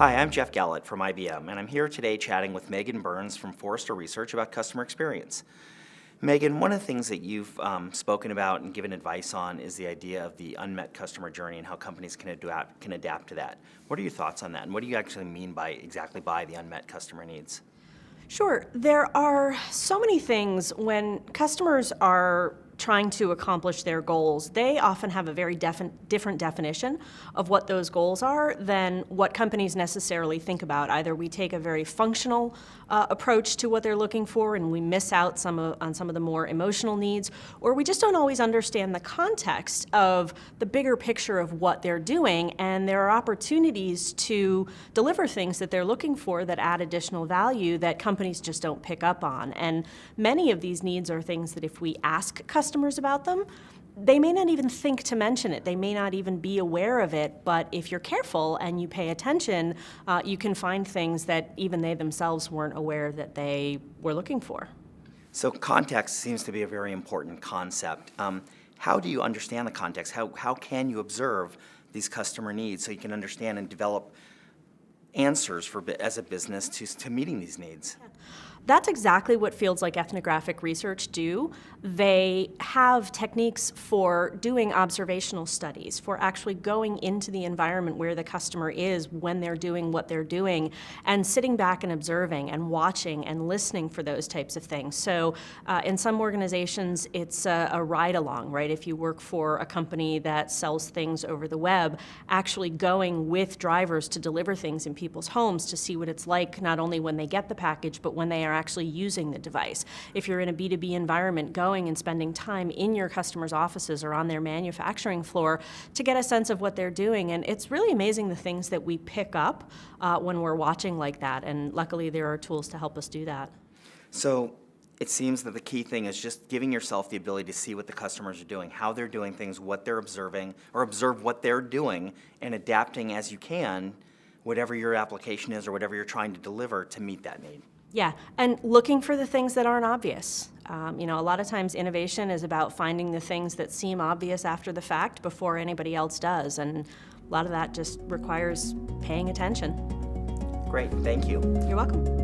Hi, I'm Jeff Gallett from IBM, and I'm here today chatting with Megan Burns from Forrester Research about customer experience. Megan, one of the things that you've spoken about and given advice on is the idea of the unmet customer journey and how companies can adapt to that. What are your thoughts on that, and what do you actually mean exactly by the unmet customer needs? Sure. There are so many things when customers are trying to accomplish their goals. They often have a very different definition of what those goals are than what companies necessarily think about. Either we take a very functional approach to what they're looking for and we miss out on some of the more emotional needs, or we just don't always understand the context of the bigger picture of what they're doing, and there are opportunities to deliver things that they're looking for that add additional value that companies just don't pick up on. And many of these needs are things that if we ask customers about them, they may not even think to mention it. They may not even be aware of it, but if you're careful and you pay attention, you can find things that even they themselves weren't aware that they were looking for. So context seems to be a very important concept. How do you understand the context? How can you observe these customer needs so you can understand and develop answers as a business to meeting these needs? That's exactly what fields like ethnographic research do. They have techniques for doing observational studies, for actually going into the environment where the customer is when they're doing what they're doing, and sitting back and observing and watching and listening for those types of things. So in some organizations, it's a ride-along, right? If you work for a company that sells things over the web, actually going with drivers to deliver things in people's homes to see what it's like, not only when they get the package, but when they are actually using the device. If you're in a B2B environment, going and spending time in your customers' offices or on their manufacturing floor to get a sense of what they're doing. And it's really amazing the things that we pick up when we're watching like that. And luckily there are tools to help us do that. So it seems that the key thing is just giving yourself the ability to see what the customers are doing, how they're doing things, what they're observing, or observe what they're doing, and adapting as you can, whatever your application is or whatever you're trying to deliver to meet that need. Yeah, and looking for the things that aren't obvious. A lot of times innovation is about finding the things that seem obvious after the fact before anybody else does, and a lot of that just requires paying attention. Great, thank you. You're welcome.